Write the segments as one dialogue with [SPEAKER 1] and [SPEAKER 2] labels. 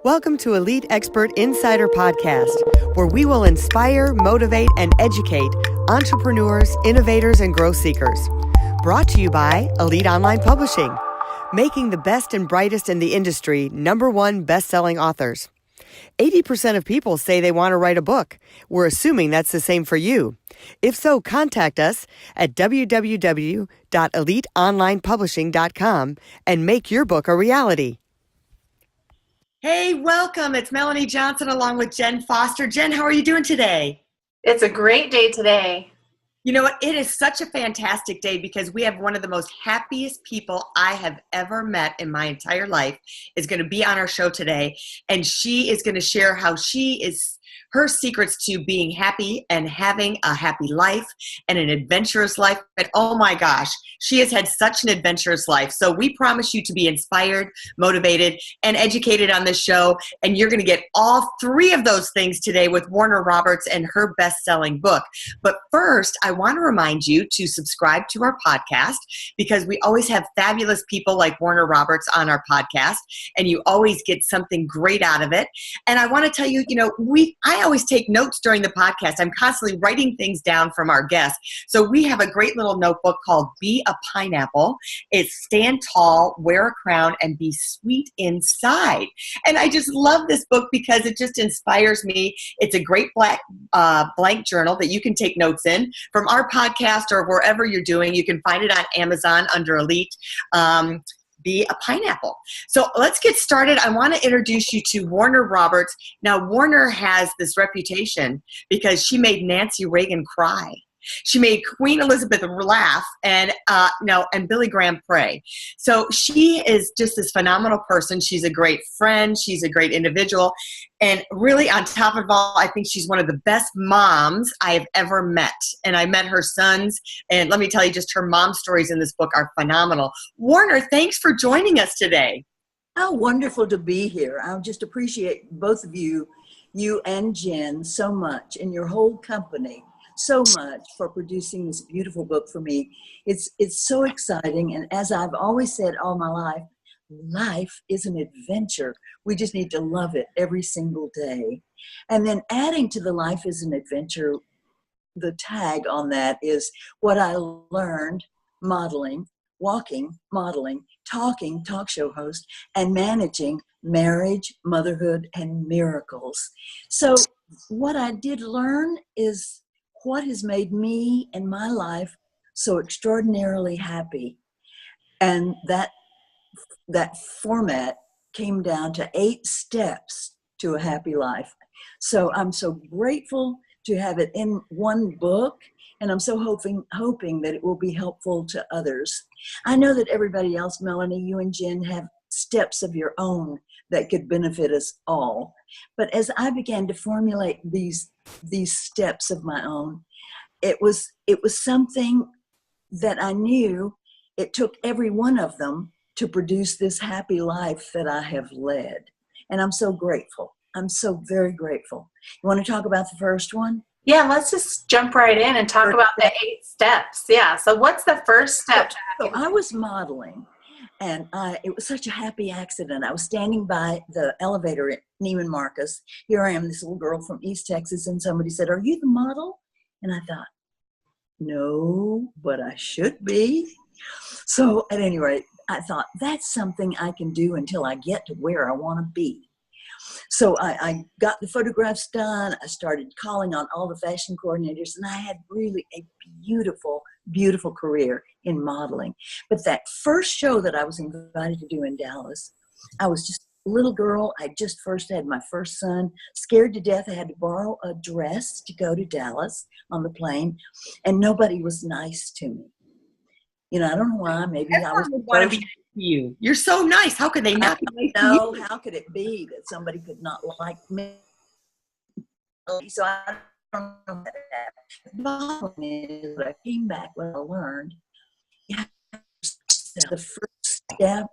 [SPEAKER 1] Welcome to Elite Expert Insider Podcast, where we will inspire, motivate, and educate entrepreneurs, innovators, and growth seekers. Brought to you by Elite Online Publishing, making the best and brightest in the industry #1 best-selling authors. 80% of people say they want to write a book. We're assuming that's the same for you. If so, contact us at www.eliteonlinepublishing.com and make your book a reality. Hey, welcome. It's Melanie Johnson along with Jen Foster. Jen, how are you doing today?
[SPEAKER 2] It's a great day today.
[SPEAKER 1] You know what? It is such a fantastic day because we have one of the most happiest people I have ever met in my entire life is going to be on our show today. And she is going to share how her secrets to being happy and having a happy life and an adventurous life. But oh my gosh, she has had such an adventurous life. So we promise you to be inspired, motivated, and educated on this show. And you're going to get all three of those things today with Warner Roberts and her best-selling book. But first, I want to remind you to subscribe to our podcast because we always have fabulous people like Warner Roberts on our podcast, and you always get something great out of it. And I want to tell you, I always take notes during the podcast. I'm constantly writing things down from our guests. So we have a great little notebook called Be a Pineapple. It's stand tall, wear a crown, and be sweet inside. And I just love this book because it just inspires me. It's a great blank journal that you can take notes in from our podcast or wherever you're doing. You can find it on Amazon under Elite. Be a Pineapple. So let's get started. I want to introduce you to Warner Roberts. Now, Warner has this reputation because she made Nancy Reagan cry. She made Queen Elizabeth laugh and Billy Graham pray. So she is just this phenomenal person. She's a great friend. She's a great individual. And really, on top of all, I think she's one of the best moms I have ever met. And I met her sons. And let me tell you, just her mom stories in this book are phenomenal. Warner, thanks for joining us today.
[SPEAKER 3] How wonderful to be here. I just appreciate both of you and Jen, so much, and your whole company so much for producing this beautiful book for me. It's so exciting. And as I've always said all my life, life is an adventure. We just need to love it every single day. And then adding to the life is an adventure, the tag on that is what I learned modeling, walking, modeling, talking, talk show host, and managing marriage, motherhood, and miracles. So what I did learn is what has made me and my life so extraordinarily happy. And that format came down to 8 steps to a happy life. So I'm so grateful to have it in one book, and I'm so hoping that it will be helpful to others. I know that everybody else, Melanie, you and Jen, have steps of your own that could benefit us all. But as I began to formulate these steps of my own, it was something that I knew it took every one of them to produce this happy life that I have led. And I'm so grateful. I'm so very grateful. You want to talk about the first one?
[SPEAKER 2] Yeah, let's just jump right in and talk about the 8 steps. Yeah, so what's the first step?
[SPEAKER 3] So I was modeling. And it was such a happy accident. I was standing by the elevator at Neiman Marcus. Here I am, this little girl from East Texas, and somebody said, "Are you the model?" And I thought, no, but I should be. So at any rate, I thought, that's something I can do until I get to where I want to be. So I got the photographs done. I started calling on all the fashion coordinators, and I had really a beautiful, beautiful career in modeling. But that first show that I was invited to do in Dallas, I was just a little girl. I just first had my first son, scared to death. I had to borrow a dress to go to Dallas on the plane, and nobody was nice to me. I don't know why. Maybe I was
[SPEAKER 1] want to be nice to you. You're so nice. How could they not be nice to you?
[SPEAKER 3] How could it be that somebody could not like me? So I don't know what that. The problem is that I came back when I learned the first step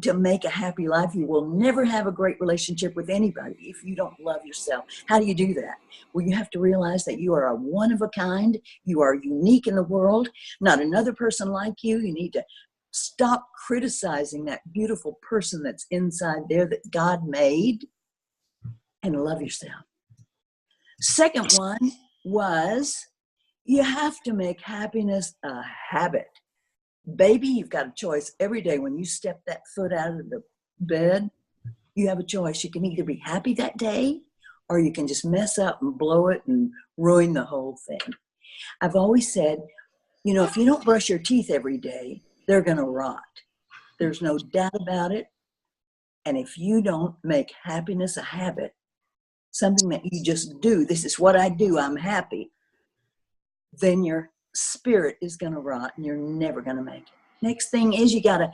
[SPEAKER 3] to make a happy life. You will never have a great relationship with anybody if you don't love yourself. How do you do that? Well, you have to realize that you are a one of a kind. You are unique in the world. Not another person like you. You need to Stop criticizing that beautiful person that's inside there that God made, and love yourself. Second one was, you have to make happiness a habit. Baby, you've got a choice every day. When you step that foot out of the bed, you have a choice. You can either be happy that day, or you can just mess up and blow it and ruin the whole thing. I've always said, you know, if you don't brush your teeth every day, they're going to rot. There's no doubt about it. And if you don't make happiness a habit, something that you just do, this is what I do, I'm happy, then your spirit is going to rot and you're never going to make it. Next thing is, you got to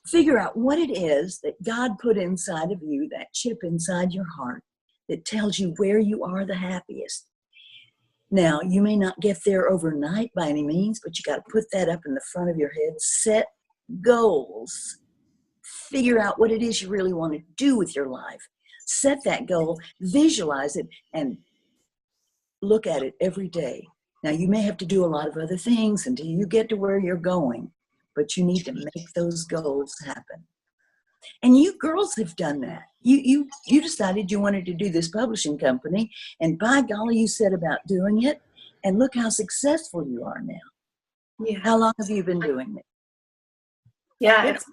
[SPEAKER 3] figure out what it is that God put inside of you, that chip inside your heart that tells you where you are the happiest. Now, you may not get there overnight by any means, but you got to put that up in the front of your head. Set goals. Figure out what it is you really want to do with your life. Set that goal, visualize it, and look at it every day. Now, you may have to do a lot of other things until you get to where you're going, but you need to make those goals happen. And you girls have done that. You decided you wanted to do this publishing company, and by golly, you set about doing it, and look how successful you are now.
[SPEAKER 2] Yeah.
[SPEAKER 3] How long have you been doing it?
[SPEAKER 2] Yeah.
[SPEAKER 1] It's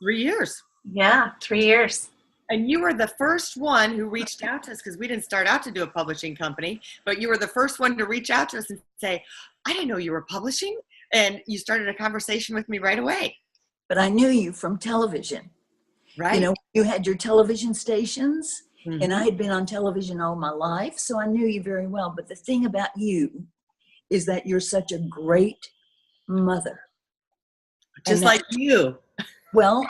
[SPEAKER 1] 3 years.
[SPEAKER 2] Yeah, 3 years.
[SPEAKER 1] And you were the first one who reached out to us, because we didn't start out to do a publishing company, but you were the first one to reach out to us and say, I didn't know you were publishing. And you started a conversation with me right away.
[SPEAKER 3] But I knew you from television.
[SPEAKER 1] Right.
[SPEAKER 3] You know, you had your television stations,
[SPEAKER 1] Mhm.
[SPEAKER 3] and I had been on television all my life, so I knew you very well. But the thing about you is that you're such a great mother.
[SPEAKER 1] Just like you.
[SPEAKER 3] Well,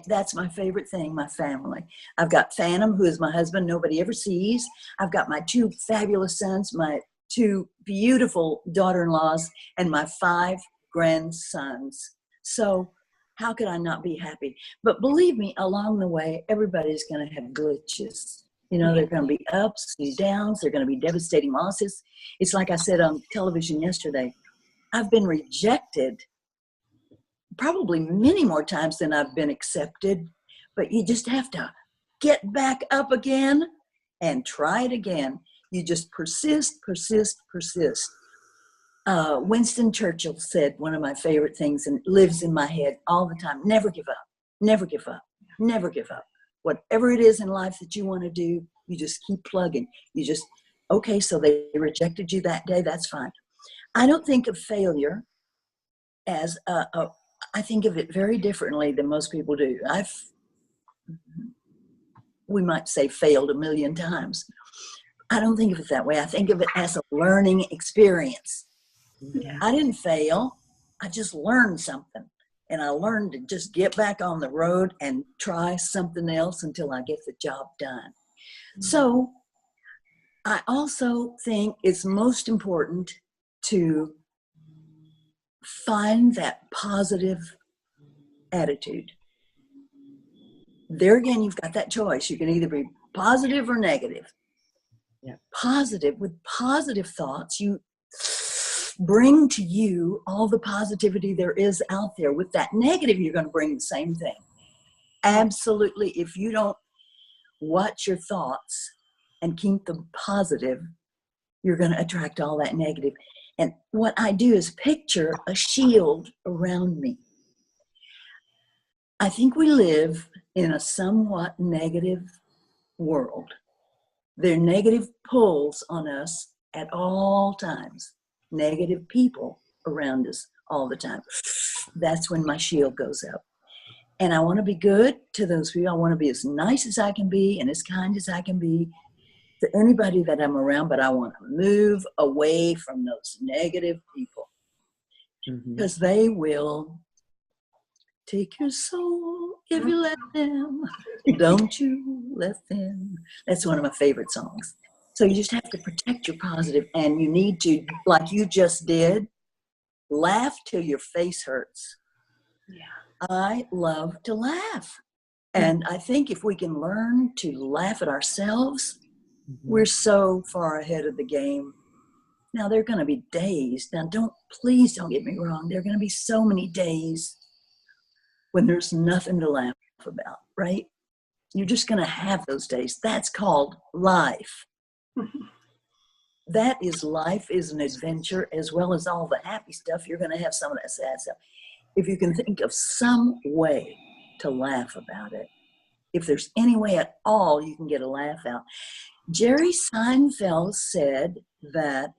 [SPEAKER 3] that's my favorite thing, my family. I've got Phantom, who is my husband, nobody ever sees. I've got my 2 fabulous sons, my 2 beautiful daughter-in-laws, and my 5 grandsons. So how could I not be happy? But believe me, along the way, everybody's going to have glitches. You know, there are going to be ups and downs. There are going to be devastating losses. It's like I said on television yesterday, I've been rejected probably many more times than I've been accepted, but you just have to get back up again and try it again. You just persist, persist, persist. Winston Churchill said one of my favorite things, and it lives in my head all the time: never give up, never give up, never give up. Whatever it is in life that you want to do, you just keep plugging. You just, okay, so they rejected you that day, that's fine. I don't think of failure as I think of it very differently than most people do. We might say, failed a million times. I don't think of it that way. I think of it as a learning experience.
[SPEAKER 2] Yeah.
[SPEAKER 3] I didn't fail. I just learned something. And I learned to just get back on the road and try something else until I get the job done. So I also think it's most important to find that positive attitude. There again, you've got that choice. You can either be positive or negative.
[SPEAKER 1] Yeah.
[SPEAKER 3] Positive, with positive thoughts, you bring to you all the positivity there is out there. With that negative, you're going to bring the same thing. Absolutely. If you don't watch your thoughts and keep them positive, you're going to attract all that negative. And what I do is picture a shield around me. I think we live in a somewhat negative world. There are negative pulls on us at all times. Negative people around us all the time. That's when my shield goes up. And I want to be good to those people. I want to be as nice as I can be and as kind as I can be to anybody that I'm around, but I want to move away from those negative people, because they will take your soul if you let them. Don't you let them. That's one of my favorite songs. So you just have to protect your positive, and you need to, like you just did, laugh till your face hurts.
[SPEAKER 2] Yeah.
[SPEAKER 3] I love to laugh. And I think if we can learn to laugh at ourselves, we're so far ahead of the game. Now, there are going to be days. Now, please don't get me wrong. There are going to be so many days when there's nothing to laugh about, right? You're just going to have those days. That's called life. That is life is an adventure, as well as all the happy stuff. You're going to have some of that sad stuff. If you can think of some way to laugh about it, if there's any way at all you can get a laugh out. Jerry Seinfeld said that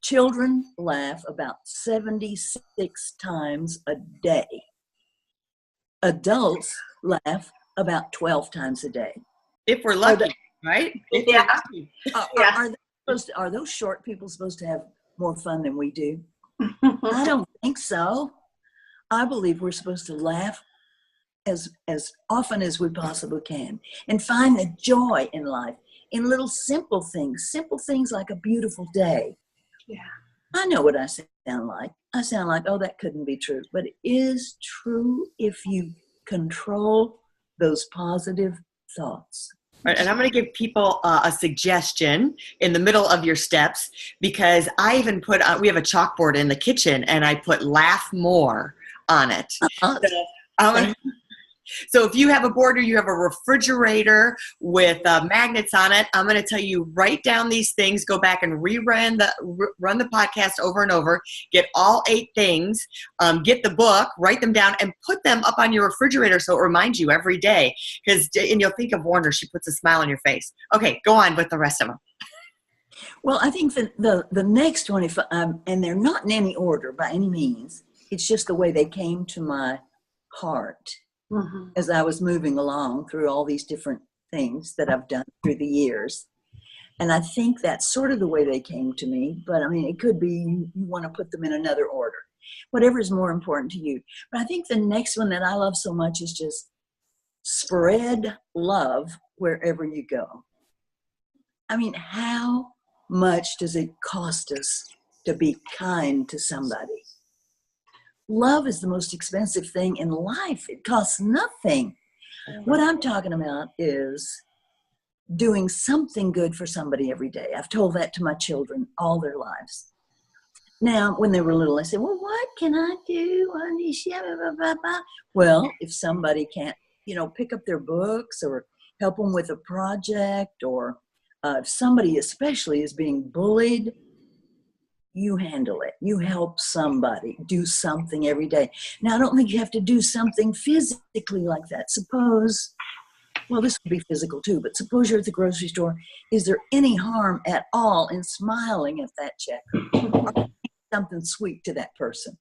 [SPEAKER 3] children laugh about 76 times a day. Adults laugh about 12 times a day.
[SPEAKER 1] If we're lucky, right? If
[SPEAKER 2] Yeah.
[SPEAKER 1] we're lucky.
[SPEAKER 3] Are those short people supposed to have more fun than we do? I don't think so. I believe we're supposed to laugh as often as we possibly can and find the joy in life, in little simple things like a beautiful day.
[SPEAKER 2] Yeah.
[SPEAKER 3] I know what I sound like. I sound like, oh, that couldn't be true. But it is true if you control those positive thoughts.
[SPEAKER 1] Right, and I'm going to give people a suggestion in the middle of your steps, because I even put we have a chalkboard in the kitchen, and I put laugh more on it. So if you have a board or you have a refrigerator with magnets on it, I'm going to tell you, write down these things, go back and run the podcast over and over, get all 8 things, get the book, write them down, and put them up on your refrigerator so it reminds you every day. And you'll think of Warner, she puts a smile on your face. Okay, go on with the rest of them.
[SPEAKER 3] Well, I think the next one, and they're not in any order by any means, it's just the way they came to my heart. Mm-hmm. As I was moving along through all these different things that I've done through the years. And I think that's sort of the way they came to me. But I mean, it could be you want to put them in another order, whatever is more important to you. But I think the next one that I love so much is just spread love wherever you go. I mean, how much does it cost us to be kind to somebody? Love is the most expensive thing in life. It costs nothing. What I'm talking about is doing something good for somebody every day. I've told that to my children all their lives. Now, when they were little, I said, well, what can I do? Well, if somebody can't, pick up their books or help them with a project, or if somebody especially is being bullied, you handle it. You help somebody do something every day. Now, I don't think you have to do something physically like that. Suppose, well, this would be physical too, but suppose you're at the grocery store. Is there any harm at all in smiling at that checker or something sweet to that person?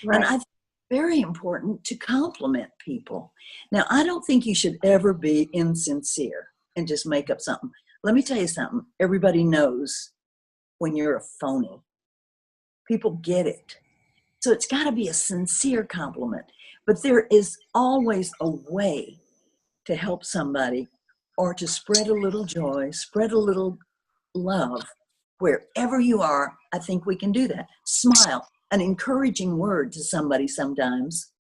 [SPEAKER 3] Right. And I think it's very important to compliment people. Now, I don't think you should ever be insincere and just make up something. Let me tell you something. Everybody knows when you're a phony. People get it. So it's got to be a sincere compliment. But there is always a way to help somebody or to spread a little joy, spread a little love. Wherever you are, I think we can do that. Smile, an encouraging word to somebody sometimes.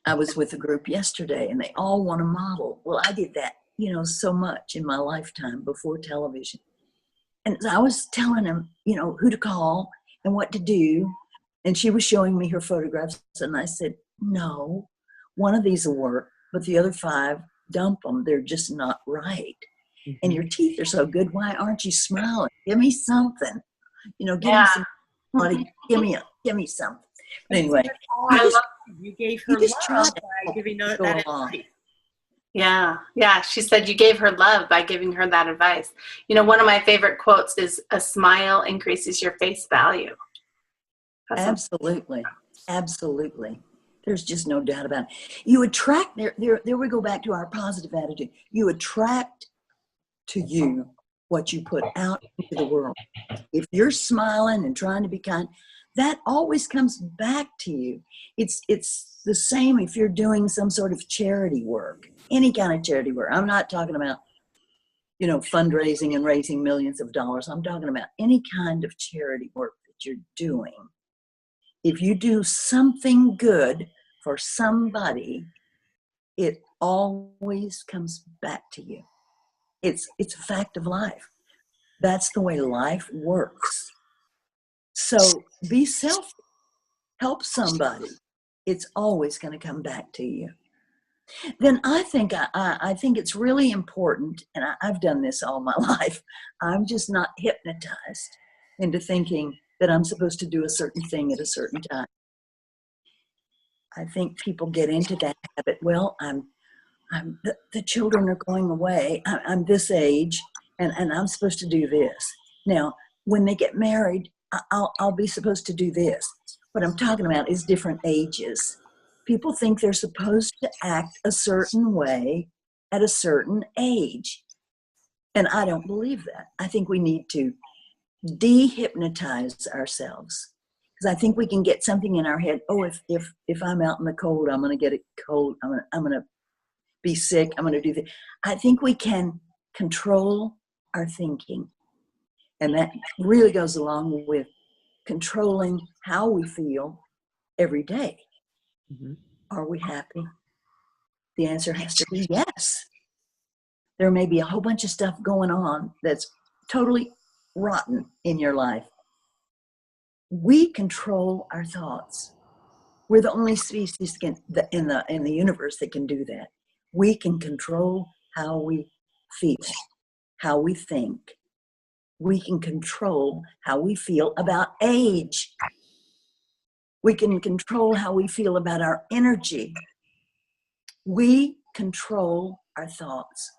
[SPEAKER 3] I was with a group yesterday and they all want to model. Well, I did that, so much in my lifetime before television. And I was telling him, who to call and what to do. And she was showing me her photographs. And I said, no, one of these will work, but the other 5, dump them. They're just not right. Mm-hmm. And your teeth are so good. Why aren't you smiling? Give me something. Give me some money. Give me something. But anyway,
[SPEAKER 1] you gave her love by giving that advice.
[SPEAKER 2] Yeah. She said you gave her love by giving her that advice. One of my favorite quotes is, a smile increases your face value.
[SPEAKER 3] Absolutely. There's just no doubt about it. You attract, there we go back to our positive attitude. You attract to you what you put out into the world. If you're smiling and trying to be kind, that always comes back to you. It's the same if you're doing some sort of charity work, any kind of charity work. I'm not talking about, fundraising and raising millions of dollars. I'm talking about any kind of charity work that you're doing. If you do something good for somebody, it always comes back to you. It's a fact of life. That's the way life works. So be selfish. Help somebody. it's always going to come back to you. Then I think it's really important, and I've done this all my life. I'm just not hypnotized into thinking that I'm supposed to do a certain thing at a certain time. I think people get into that habit. Well, the children are going away. I'm this age, and I'm supposed to do this. Now, when they get married, I'll be supposed to do this. What I'm talking about is different ages. People think they're supposed to act a certain way at a certain age. And I don't believe that. I think we need to de-hypnotize ourselves. Because I think we can get something in our head. Oh, if I'm out in the cold, I'm going to get a cold. I'm going to be sick. I'm going to do that. I think we can control our thinking. And that really goes along with controlling how we feel every day. Mm-hmm. Are we happy? The answer has to be yes. There may be a whole bunch of stuff going on that's totally rotten in your life. We control our thoughts. We're the only species in the universe that can do that. We can control how we feel, how we think. We can control how we feel about age. We can control how we feel about our energy. We control our thoughts.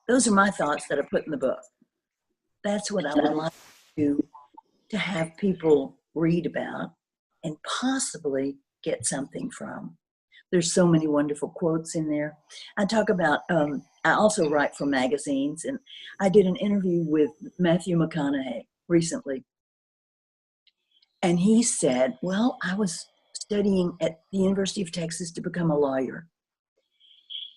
[SPEAKER 3] Those are my thoughts that I put in the book. That's what I would like to have people read about and possibly get something from. There's so many wonderful quotes in there. I talk about, I also write for magazines, and I did an interview with Matthew McConaughey recently. And he said, well, I was studying at the University of Texas to become a lawyer.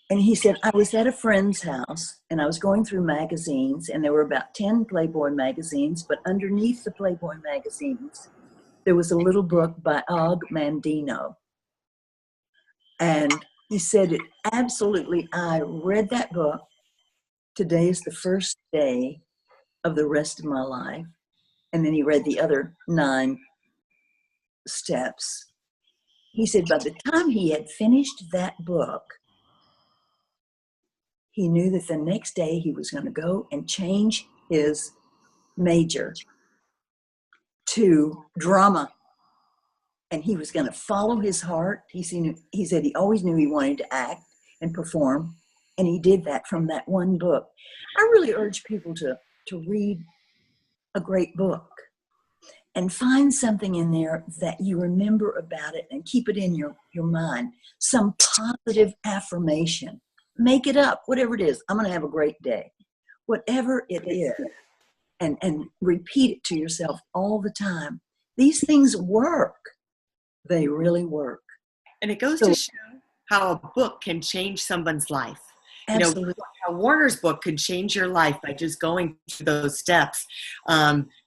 [SPEAKER 3] And he said, I was at a friend's house and I was going through magazines, and there were about 10 Playboy magazines, but underneath the Playboy magazines, there was a little book by Og Mandino. And he said, absolutely, I read that book. Today is the first day of the rest of my life. And then he read the other 9 steps. He said, by the time he had finished that book, he knew that the next day he was going to go and change his major to drama. And he was going to follow his heart. He said he always knew he wanted to act and perform. And he did that from that one book. I really urge people to read a great book and find something in there that you remember about it and keep it in your mind. Some positive affirmation. Make it up, whatever it is. I'm going to have a great day. Whatever it is. And repeat it to yourself all the time. These things work. They really work.
[SPEAKER 1] And it goes to show how a book can change someone's life.
[SPEAKER 3] Absolutely.
[SPEAKER 1] You know, how Warner's book could change your life by just going through those steps,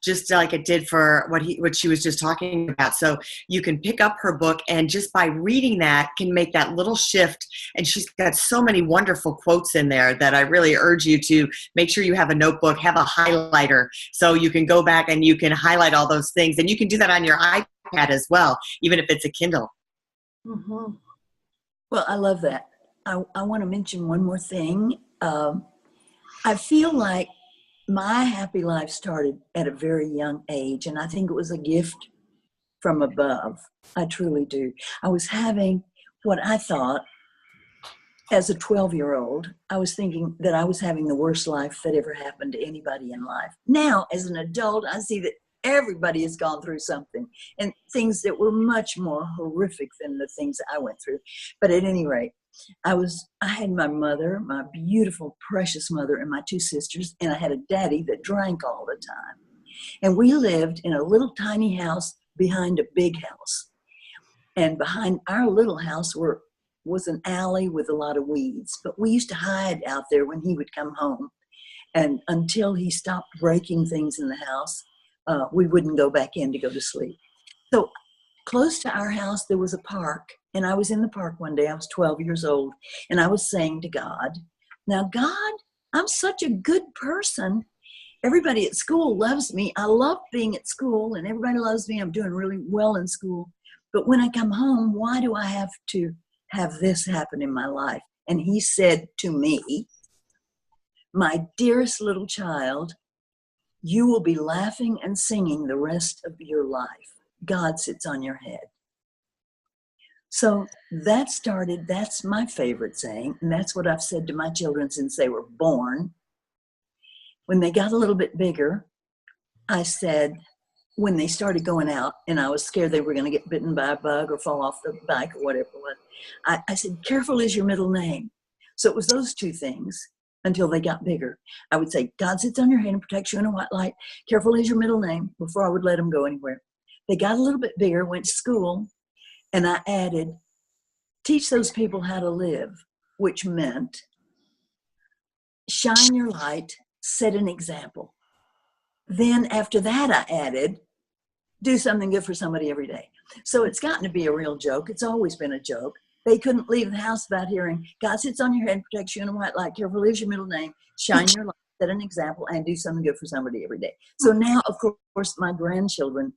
[SPEAKER 1] just like it did for what she was just talking about. So you can pick up her book, and just by reading that can make that little shift. And she's got so many wonderful quotes in there that I really urge you to make sure you have a notebook, have a highlighter, so you can go back and you can highlight all those things. And you can do that on your iPad as well, even if it's a Kindle.
[SPEAKER 3] Mm-hmm. Well, I love that. I want to mention one more thing. I feel like my happy life started at a very young age, and I think it was a gift from above. I truly do. I was having what I thought, as a 12-year-old, I was thinking that I was having the worst life that ever happened to anybody in life. Now, as an adult, I see that everybody has gone through something, and things that were much more horrific than the things I went through. But at any rate, I had my mother, my beautiful, precious mother, and my 2 sisters, and I had a daddy that drank all the time. And we lived in a little tiny house behind a big house. And behind our little house was an alley with a lot of weeds. But we used to hide out there when he would come home. And until he stopped breaking things in the house, we wouldn't go back in to go to sleep. So close to our house, there was a park. And I was in the park one day. I was 12 years old. And I was saying to God, now, God, I'm such a good person. Everybody at school loves me. I love being at school, and everybody loves me. I'm doing really well in school. But when I come home, why do I have to have this happen in my life? And he said to me, my dearest little child, you will be laughing and singing the rest of your life. God sits on your head. So that's my favorite saying, and that's what I've said to my children since they were born. When they got a little bit bigger, I said, when they started going out and I was scared they were going to get bitten by a bug or fall off the bike or whatever it was, I said, careful is your middle name. So it was those two things until they got bigger. I would say, God sits on your head and protects you in a white light. Careful is your middle name before I would let them go anywhere. They got a little bit bigger, went to school, and I added, teach those people how to live, which meant shine your light, set an example. Then after that, I added, do something good for somebody every day. So it's gotten to be a real joke. It's always been a joke. They couldn't leave the house without hearing, God sits on your head, protects you in a white light, careful is your middle name, shine your light, set an example, and do something good for somebody every day. So now, of course, my grandchildren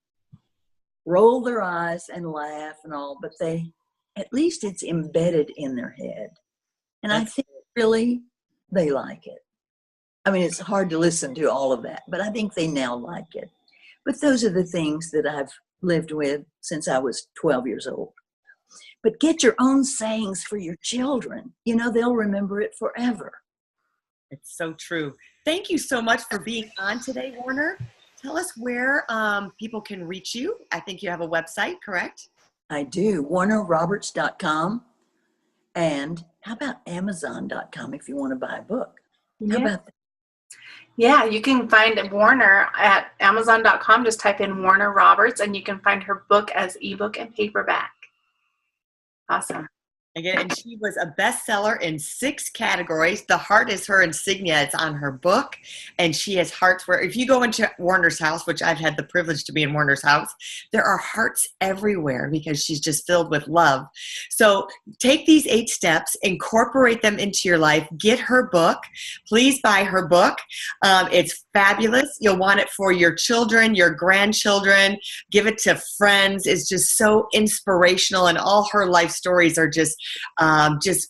[SPEAKER 3] roll their eyes and laugh and all, but at least it's embedded in their head. And I think really they like it. I mean, it's hard to listen to all of that, but I think they now like it. But those are the things that I've lived with since I was 12 years old. But get your own sayings for your children. You know, they'll remember it forever.
[SPEAKER 1] It's so true. Thank you so much for being on today, Warner. Tell us where people can reach you. I think you have a website, correct?
[SPEAKER 3] I do. WarnerRoberts.com. And how about Amazon.com if you want to buy a book? How about that?
[SPEAKER 2] Yeah, you can find Warner at Amazon.com. Just type in Warner Roberts, and you can find her book as ebook and paperback. Awesome.
[SPEAKER 1] Again, and she was a bestseller in 6 categories. The heart is her insignia. It's on her book. And she has hearts where, if you go into Warner's house, which I've had the privilege to be in Warner's house, there are hearts everywhere because she's just filled with love. So take these 8 steps, incorporate them into your life, get her book. Please buy her book. It's fabulous. You'll want it for your children, your grandchildren. Give it to friends. It's just so inspirational, and all her life stories are just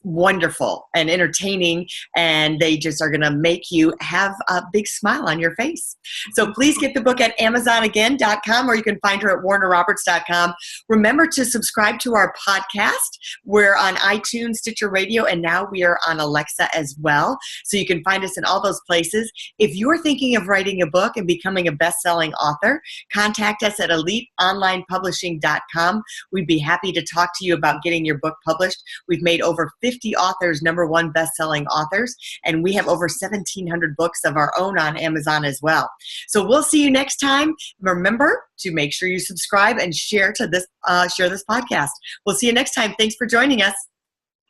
[SPEAKER 1] wonderful and entertaining, and they just are going to make you have a big smile on your face. So please get the book at AmazonAgain.com, or you can find her at WarnerRoberts.com. Remember to subscribe to our podcast. We're on iTunes, Stitcher Radio, and now we are on Alexa as well. So you can find us in all those places. If you're thinking of writing a book and becoming a best-selling author, contact us at EliteOnlinePublishing.com. We'd be happy to talk to you about getting your book published. We've made over 50 authors #1 best-selling authors, and we have over 1,700 books of our own on Amazon as well. So we'll see you next time. Remember to make sure you subscribe and share this podcast. We'll see you next time. Thanks for joining us.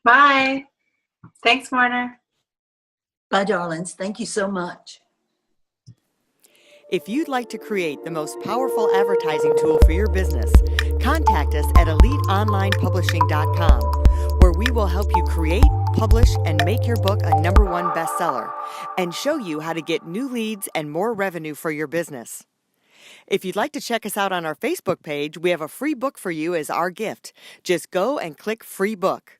[SPEAKER 2] Bye. Thanks, Warner.
[SPEAKER 3] Bye, darlings. Thank you so much.
[SPEAKER 1] If you'd like to create the most powerful advertising tool for your business, contact us at EliteOnlinePublishing.com, where we will help you create, publish, and make your book a #1 bestseller, and show you how to get new leads and more revenue for your business. If you'd like to check us out on our Facebook page, we have a free book for you as our gift. Just go and click Free Book.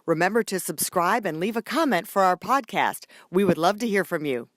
[SPEAKER 1] Remember to subscribe and leave a comment for our podcast. We would love to hear from you.